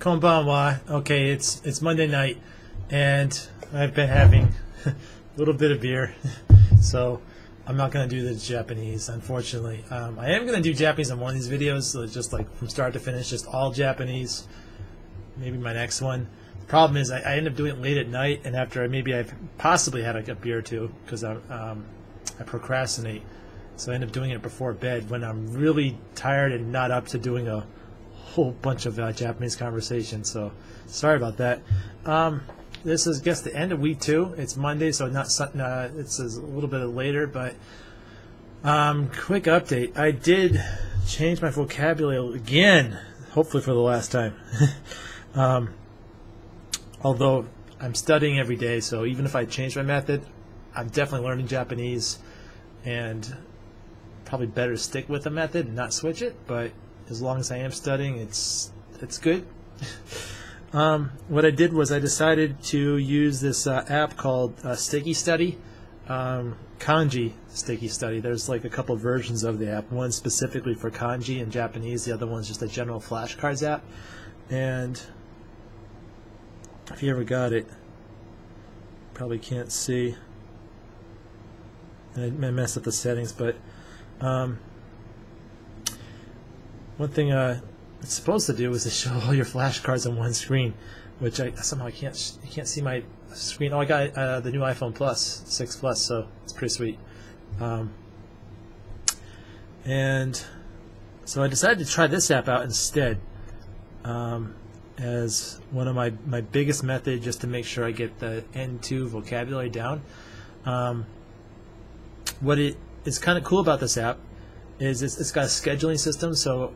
Konbanwa. Okay, it's Monday night, and I've been having a little bit of beer, so I'm not going to do the Japanese, unfortunately. I am going to do Japanese on one of these videos, so just like from start to finish, just all Japanese. Maybe my next one. The problem is I end up doing it late at night, and after maybe I've possibly had a beer or two, because I procrastinate. So I end up doing it before bed when I'm really tired and not up to doing a whole bunch of Japanese conversation. So sorry about that. This is, I guess, the end of week 2. It's Monday, so it's a little bit later, but quick update. I did change my vocabulary again, hopefully for the last time. Although I'm studying every day, so even if I change my method, I'm definitely learning Japanese, and probably better stick with the method and not switch it. But as long as I am studying, it's good. What I did was I decided to use this app called StickyStudy Kanji StickyStudy. There's like a couple versions of the app. One specifically for kanji in Japanese. The other one's just a general flashcards app. And if you ever got it, probably can't see. I messed up the settings, but one thing it's supposed to do is to show all your flashcards on one screen, which I somehow can't see my screen. Oh, I got the new iPhone Plus 6 Plus, so it's pretty sweet. And so I decided to try this app out instead, as one of my biggest methods, just to make sure I get the N2 vocabulary down. What is kind of cool about this app is it's got a scheduling system. So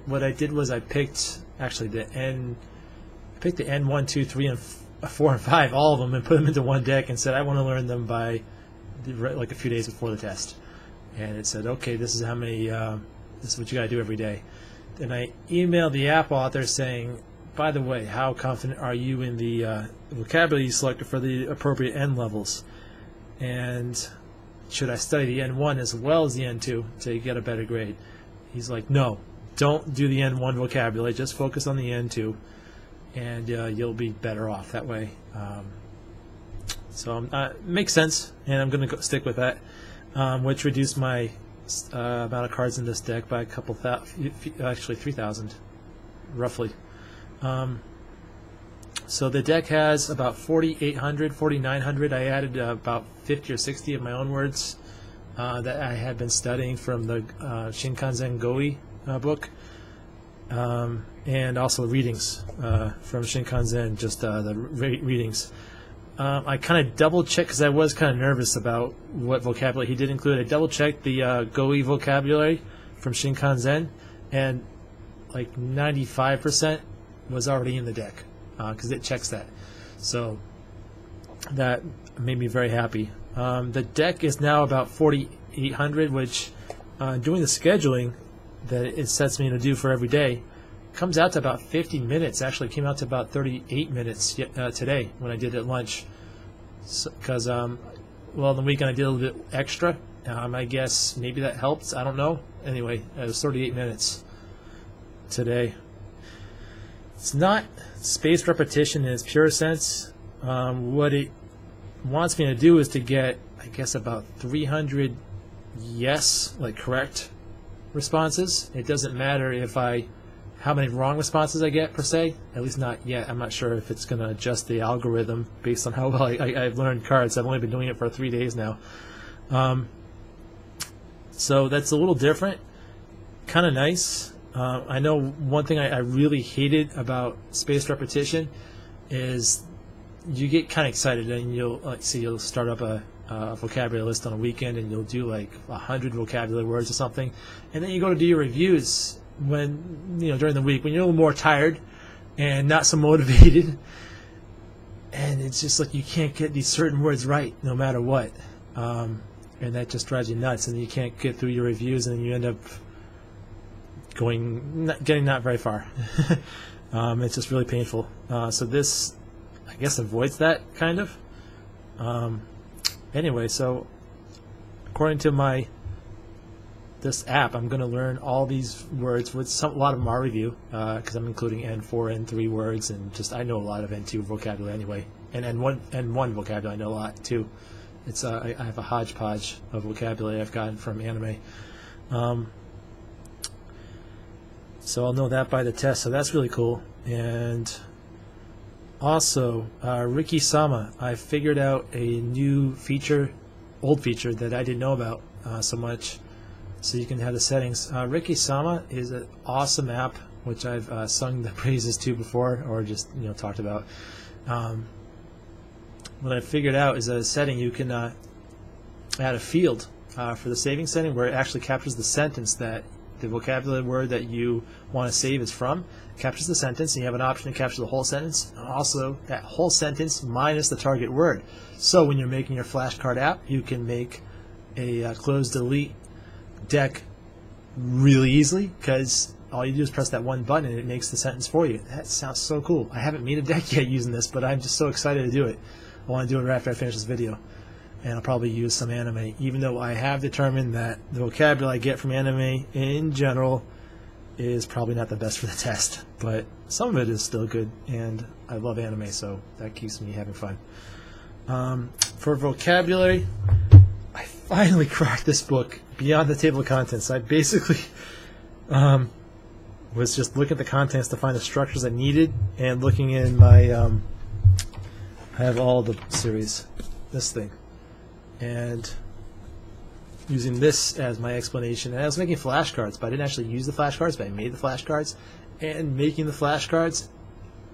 what I did was I picked actually the N1, 2, 3, and 4 and 5, all of them, and put them into one deck and said I want to learn them by like a few days before the test. And it said, okay, this is how many. This is what you got to do every day. Then I emailed the app author saying, by the way, how confident are you in the vocabulary you selected for the appropriate N levels? And should I study the N1 as well as the N2 to get a better grade? He's like, no, don't do the N1 vocabulary. Just focus on the N2, and you'll be better off that way. So makes sense, and I'm going to stick with that, which reduced my amount of cards in this deck by a couple actually 3,000, roughly. So the deck has about 4,800, 4,900. I added about 50 or 60 of my own words that I had been studying from the Shinkansen Goi book, and also readings from Shinkansen, just the readings. I kind of double-checked because I was kind of nervous about what vocabulary he did include. I double-checked the Goi vocabulary from Shinkansen, and like 95% was already in the deck, because it checks that. So that made me very happy. The deck is now about 4,800, which doing the scheduling that it sets me to do for every day comes out to about 50 minutes. Actually came out to about 38 minutes today when I did it at lunch. Because, well, the weekend I did a little bit extra. I guess maybe that helped. I don't know. Anyway, it was 38 minutes today. It's not spaced repetition in its pure sense. What it wants me to do is to get, I guess, about 300 yes, like correct responses. It doesn't matter how many wrong responses I get per se. At least not yet. I'm not sure if it's going to adjust the algorithm based on how well I've learned cards. I've only been doing it for 3 days now. So that's a little different. Kind of nice. I know one thing I really hated about spaced repetition is you get kind of excited and you'll start up a vocabulary list on a weekend and you'll do like 100 vocabulary words or something, and then you go to do your reviews when during the week when you're a little more tired and not so motivated, and it's just like you can't get these certain words right no matter what, and that just drives you nuts, and you can't get through your reviews, and you end up getting not very far. It's just really painful. So this, I guess, avoids that kind of. Anyway, so according to my this app, I'm going to learn all these words with a lot of them are review, because I'm including N4, N3 words, and just I know a lot of N2 vocabulary anyway, and N1 vocabulary I know a lot too. It's I have a hodgepodge of vocabulary I've gotten from anime. So I'll know that by the test, so that's really cool. And also, Riki-sama, I figured out a new feature, old feature that I didn't know about so much. So you can have the settings. Riki-sama is an awesome app, which I've sung the praises to before, or just talked about. What I figured out is that a setting you can add a field for the saving setting where it actually captures the sentence that the vocabulary word that you want to save is from. It captures the sentence, and you have an option to capture the whole sentence, and also that whole sentence minus the target word. So when you're making your flashcard app, you can make a close delete deck really easily, because all you do is press that one button and it makes the sentence for you. That sounds so cool. I haven't made a deck yet using this, but I'm just so excited to do it. I want to do it right after I finish this video. And I'll probably use some anime, even though I have determined that the vocabulary I get from anime in general is probably not the best for the test. But some of it is still good, and I love anime, so that keeps me having fun. For vocabulary, I finally cracked this book beyond the table of contents. I basically was just looking at the contents to find the structures I needed, and looking in my I have all the series, this thing, and using this as my explanation. And I was making flashcards, but I didn't actually use the flashcards, but I made the flashcards. And making the flashcards,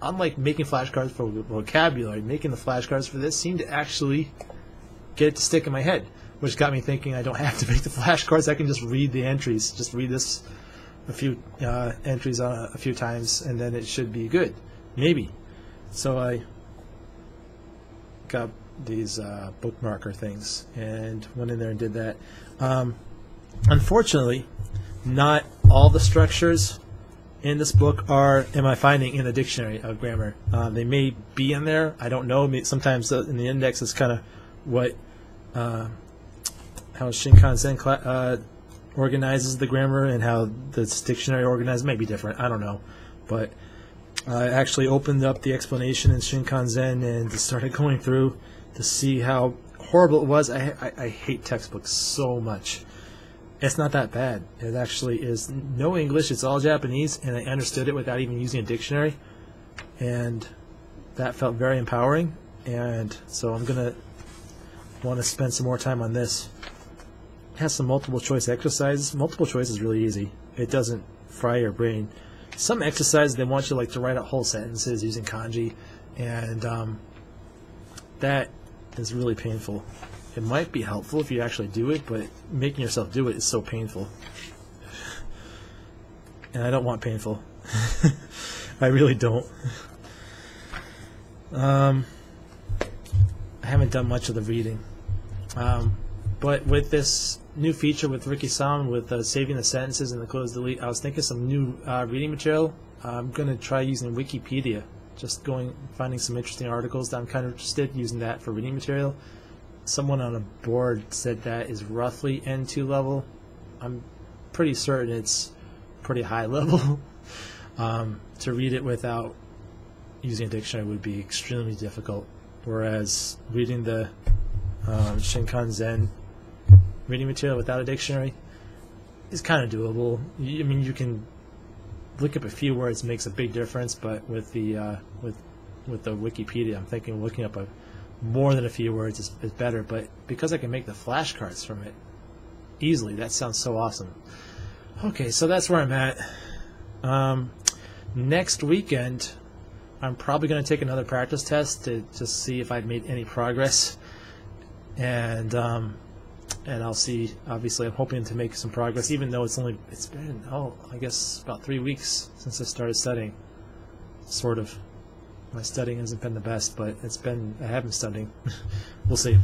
unlike making flashcards for vocabulary, making the flashcards for this seemed to actually get it to stick in my head, which got me thinking I don't have to make the flashcards. I can just read the entries, just read this a few entries a few times, and then it should be good, maybe. So I got these bookmarker things and went in there and did that. Unfortunately, not all the structures in this book am I finding in the dictionary of grammar. They may be in there. I don't know. Sometimes in the index it's kind of what how Shinkansen organizes the grammar, and how this dictionary organizes may be different. I don't know, but I actually opened up the explanation in Shinkansen and started going through to see how horrible it was. I hate textbooks so much. It's not that bad. It actually is no English. It's all Japanese, and I understood it without even using a dictionary, and that felt very empowering. And so I'm going to want to spend some more time on this. It has some multiple choice exercises. Multiple choice is really easy. It doesn't fry your brain. Some exercises, they want you to write out whole sentences using kanji, and that is really painful. It might be helpful if you actually do it, but making yourself do it is so painful. And I don't want painful. I really don't. I haven't done much of the reading. But with this new feature with Riki-sama, with saving the sentences and the close delete, I was thinking some new reading material. I'm going to try using Wikipedia. Just finding some interesting articles that I'm kind of interested in, using that for reading material. Someone on a board said that is roughly N2 level. I'm pretty certain it's pretty high level. To read it without using a dictionary would be extremely difficult, whereas reading the Shinkansen reading material without a dictionary is kind of doable. I mean, you can look up a few words, makes a big difference, but with the with the Wikipedia, I'm thinking looking up more than a few words is better. But because I can make the flashcards from it easily, that sounds so awesome. Okay, so that's where I'm at. Next weekend, I'm probably going to take another practice test to just see if I've made any progress, and I'll see. Obviously, I'm hoping to make some progress, even though it's been I guess about 3 weeks since I started studying. Sort of. My studying hasn't been the best, but I have been studying. We'll see.